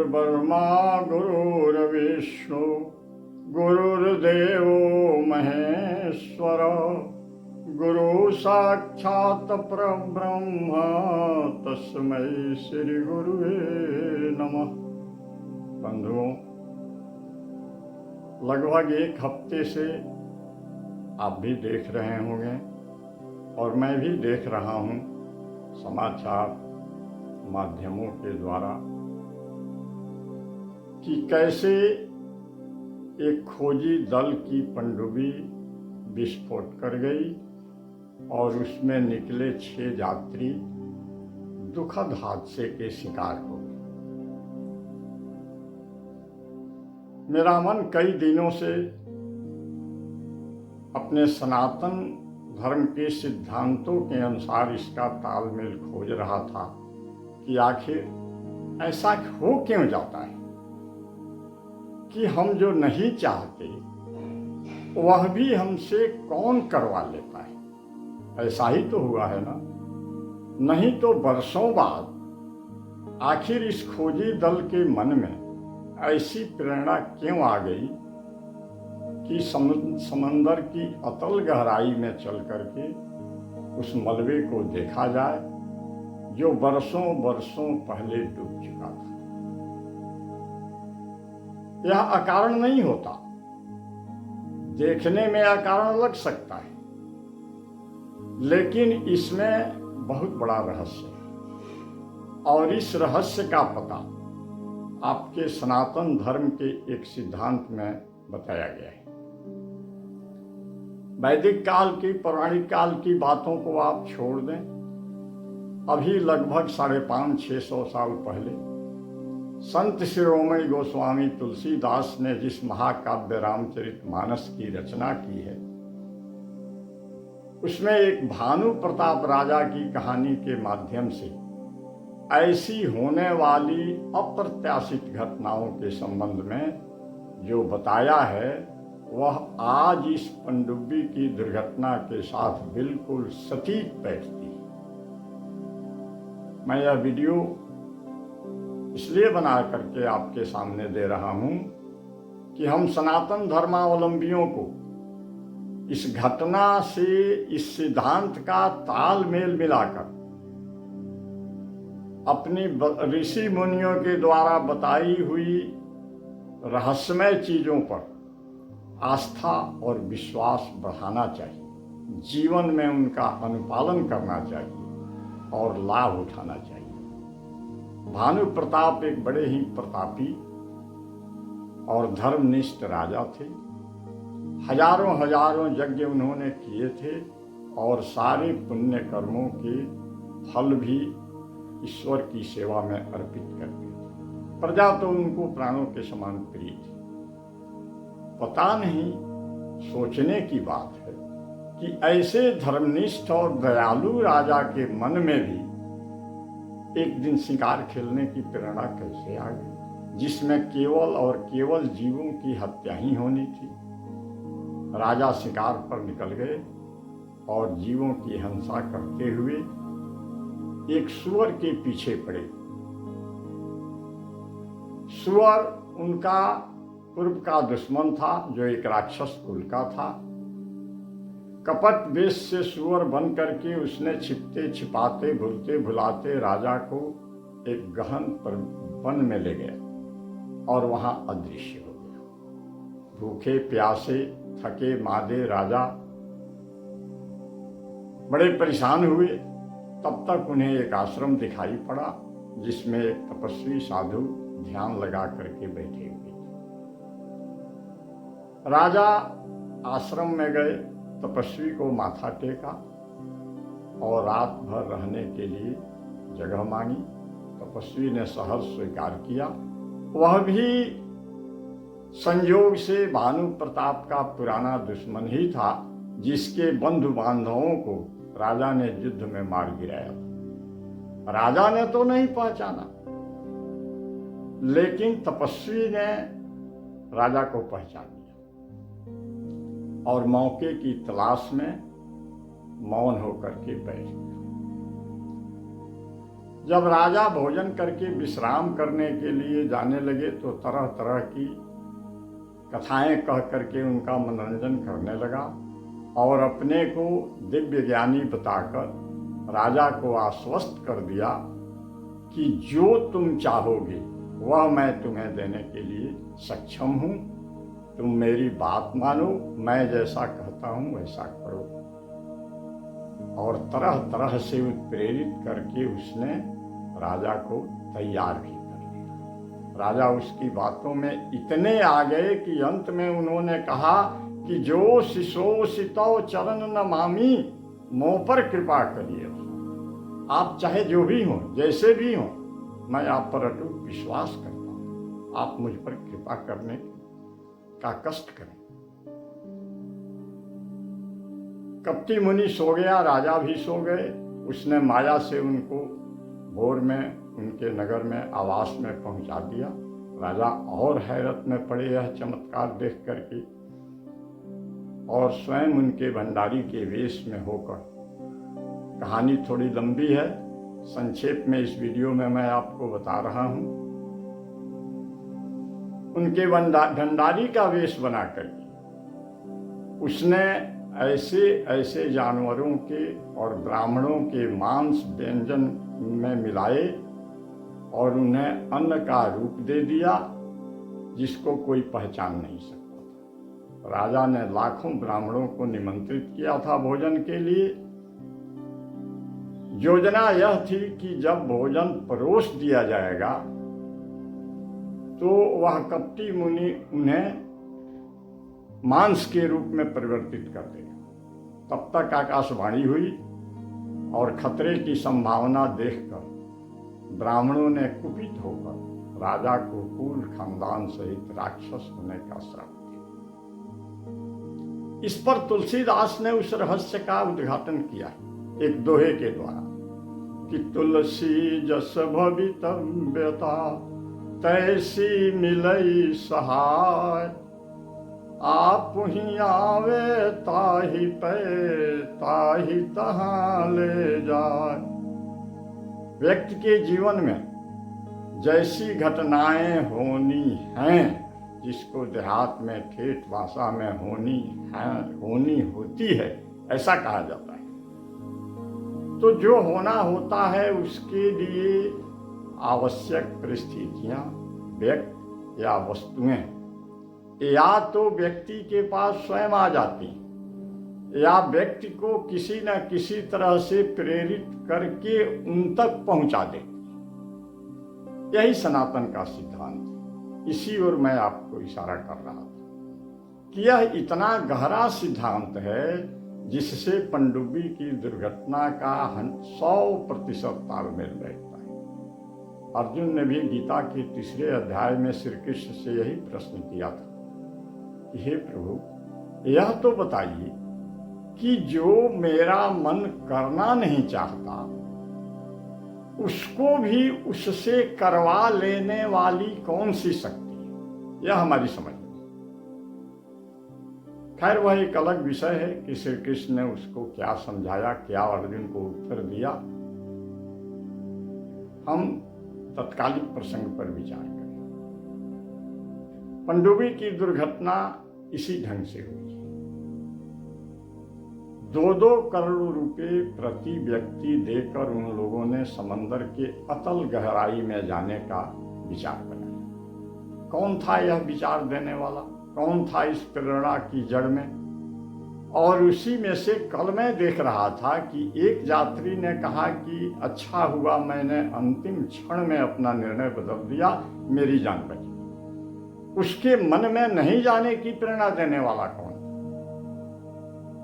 गुरुर्ब्रह्मा गुरुर्विष्णु गुरुर्देवो महेश्वर गुरु साक्षात् परब्रह्म तस्मै श्री गुरुवे नमः। बंधुओं, लगभग एक हफ्ते से आप भी देख रहे होंगे और मैं भी देख रहा हूँ समाचार माध्यमों के द्वारा कि कैसे एक खोजी दल की पनडुब्बी विस्फोट कर गई और उसमें निकले 6 यात्री दुखद हादसे के शिकार हो गए। मेरा मन कई दिनों से अपने सनातन धर्म के सिद्धांतों के अनुसार इसका तालमेल खोज रहा था कि आखिर ऐसा हो क्यों जाता है कि हम जो नहीं चाहते वह भी हमसे कौन करवा लेता है। ऐसा ही तो हुआ है ना। नहीं तो वर्षों बाद आखिर इस खोजी दल के मन में ऐसी प्रेरणा क्यों आ गई कि समंदर की अतल गहराई में चल करके उस मलबे को देखा जाए जो वर्षों वर्षों पहले डूब चुका था। यह अकारण नहीं होता। देखने में अकारण लग सकता है, लेकिन इसमें बहुत बड़ा रहस्य है और इस रहस्य का पता आपके सनातन धर्म के एक सिद्धांत में बताया गया है। वैदिक काल की, पौराणिक काल की बातों को आप छोड़ दें। अभी लगभग 550-600 साल पहले संत शिरोमणि गोस्वामी तुलसीदास ने जिस महाकाव्य रामचरितमानस की रचना की है, उसमें एक भानु प्रताप राजा की कहानी के माध्यम से ऐसी होने वाली अप्रत्याशित घटनाओं के संबंध में जो बताया है वह आज इस पनडुब्बी की दुर्घटना के साथ बिल्कुल सटीक बैठती है। मैं यह वीडियो इसलिए बना करके आपके सामने दे रहा हूं कि हम सनातन धर्मावलंबियों को इस घटना से इस सिद्धांत का तालमेल मिलाकर अपनी ऋषि मुनियों के द्वारा बताई हुई रहस्यमय चीजों पर आस्था और विश्वास बढ़ाना चाहिए, जीवन में उनका अनुपालन करना चाहिए और लाभ उठाना चाहिए। भानु प्रताप एक बड़े ही प्रतापी और धर्मनिष्ठ राजा थे। हजारों हजारों यज्ञ उन्होंने किए थे और सारे पुण्य कर्मों के फल भी ईश्वर की सेवा में अर्पित करते थे। प्रजा तो उनको प्राणों के समान प्रिय थी। पता नहीं, सोचने की बात है कि ऐसे धर्मनिष्ठ और दयालु राजा के मन में भी एक दिन शिकार खेलने की प्रेरणा कैसे आ गई, जिसमें केवल और केवल जीवों की हत्या ही होनी थी। राजा शिकार पर निकल गए और जीवों की हिंसा करते हुए एक सूअर के पीछे पड़े। सूअर उनका पूर्व का दुश्मन था, जो एक राक्षस कुल का था। कपट वेश से सूअर बन करके उसने छिपते छिपाते भूलते भुलाते राजा को एक गहन वन में ले गया और वहां अदृश्य हो गया। भूखे प्यासे थके मादे राजा बड़े परेशान हुए। तब तक उन्हें एक आश्रम दिखाई पड़ा जिसमें एक तपस्वी साधु ध्यान लगा करके बैठे हुए थे। राजा आश्रम में गए, तपस्वी को माथा टेका और रात भर रहने के लिए जगह मांगी। तपस्वी ने सहर्ष स्वीकार किया। वह भी संयोग से भानु प्रताप का पुराना दुश्मन ही था, जिसके बंधु बांधवों को राजा ने युद्ध में मार गिराया। राजा ने तो नहीं पहचाना, लेकिन तपस्वी ने राजा को पहचान लिया और मौके की तलाश में मौन होकर के बैठ गया। जब राजा भोजन करके विश्राम करने के लिए जाने लगे तो तरह तरह की कथाएं कह करके उनका मनोरंजन करने लगा और अपने को दिव्य ज्ञानी बताकर राजा को आश्वस्त कर दिया कि जो तुम चाहोगे वह मैं तुम्हें देने के लिए सक्षम हूँ। तुम मेरी बात मानो, मैं जैसा कहता हूँ वैसा करो। और तरह तरह से उत्प्रेरित करके उसने राजा को तैयार भी कर दिया। राजा उसकी बातों में इतने आ गए कि अंत में उन्होंने कहा कि जो शिशो सितो चरण नमामि, मोह पर कृपा करिए। आप चाहे जो भी हों, जैसे भी हों, मैं आप पर अटूट विश्वास करता हूँ। आप मुझ पर कृपा करने का कष्ट करें। कपटी मुनि सो गया, राजा भी सो गए। उसने माया से उनको भोर में उनके नगर में आवास में पहुंचा दिया। राजा और हैरत में पड़े यह चमत्कार देख करके और स्वयं उनके भंडारी के वेश में होकर। कहानी थोड़ी लंबी है, संक्षेप में इस वीडियो में मैं आपको बता रहा हूं। उनके भंडारी का वेश बनाकर उसने ऐसे ऐसे जानवरों के और ब्राह्मणों के मांस व्यंजन में मिलाए और उन्हें अन्न का रूप दे दिया जिसको कोई पहचान नहीं सकता था। राजा ने लाखों ब्राह्मणों को निमंत्रित किया था भोजन के लिए। योजना यह थी कि जब भोजन परोस दिया जाएगा तो वह कपटी मुनि उन्हें मांस के रूप में परिवर्तित कर देगा। तब तक आकाशवाणी हुई और खतरे की संभावना देखकर ब्राह्मणों ने कुपित होकर राजा को कुल खानदान सहित राक्षस होने का श्राप दिया। इस पर तुलसीदास ने उस रहस्य का उद्घाटन किया एक दोहे के द्वारा कि तुलसी जस भवितव्यता तैसी मिलई सहाय, आप ही आवे ताहि पे ताहि तहाँ ले जाए। व्यक्ति के जीवन में जैसी घटनाएं होनी हैं, जिसको देहात में ठेठ भाषा में होनी होती है, ऐसा कहा जाता है। तो जो होना होता है उसके लिए आवश्यक परिस्थितियां, व्यक्ति या वस्तुएं या तो व्यक्ति के पास स्वयं आ जाती या व्यक्ति को किसी न किसी तरह से प्रेरित करके उन तक पहुंचा देती। यही सनातन का सिद्धांत है। इसी ओर मैं आपको इशारा कर रहा था कि यह इतना गहरा सिद्धांत है जिससे पनडुब्बी की दुर्घटना का 100% तालमेल बैठता है। अर्जुन ने भी गीता के 3 अध्याय में श्री कृष्ण से यही प्रश्न किया था कि हे प्रभु, यह तो बताइए कि जो मेरा मन करना नहीं चाहता उसको भी उससे करवा लेने वाली कौन सी शक्ति है, यह हमारी समझ में। खैर वह एक अलग विषय है कि श्री कृष्ण ने उसको क्या समझाया, क्या अर्जुन को उत्तर दिया। हम तत्कालिक प्रसंग पर विचार करें। पनडुब्बी की दुर्घटना इसी ढंग से हुई। 2-2 करोड़ रुपए प्रति व्यक्ति देकर उन लोगों ने समंदर के अतल गहराई में जाने का विचार बनाया। कौन था यह विचार देने वाला? कौन था इस प्रेरणा की जड़ में? और उसी में से कल मैं देख रहा था कि एक यात्री ने कहा कि अच्छा हुआ मैंने अंतिम क्षण में अपना निर्णय बदल दिया, मेरी जान बची। उसके मन में नहीं जाने की प्रेरणा देने वाला कौन?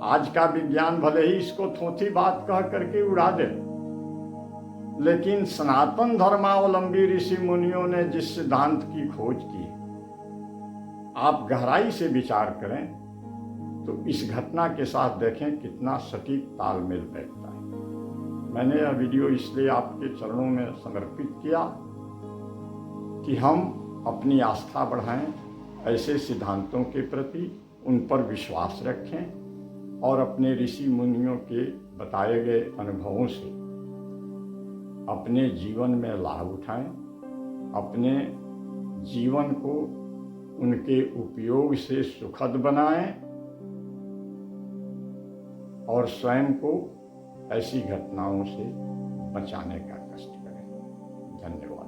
आज का विज्ञान भले ही इसको थोथी बात कह करके उड़ा दे, लेकिन सनातन धर्मावलंबी ऋषि मुनियों ने जिस सिद्धांत की खोज की, आप गहराई से विचार करें तो इस घटना के साथ देखें कितना सटीक तालमेल बैठता है। मैंने यह वीडियो इसलिए आपके चरणों में समर्पित किया कि हम अपनी आस्था बढ़ाएं, ऐसे सिद्धांतों के प्रति उन पर विश्वास रखें और अपने ऋषि मुनियों के बताए गए अनुभवों से अपने जीवन में लाभ उठाएं, अपने जीवन को उनके उपयोग से सुखद बनाएं और स्वयं को ऐसी घटनाओं से बचाने का कष्ट करें। धन्यवाद।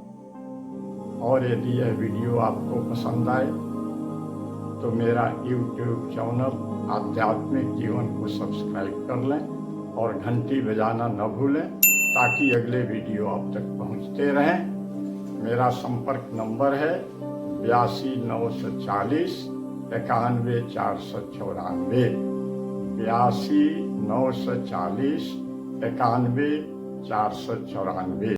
और यदि यह वीडियो आपको पसंद आए तो मेरा YouTube चैनल आध्यात्मिक जीवन को सब्सक्राइब कर लें और घंटी बजाना न भूलें ताकि अगले वीडियो आप तक पहुंचते रहें। मेरा संपर्क नंबर है 82 940 91 494, 82 940 91 494।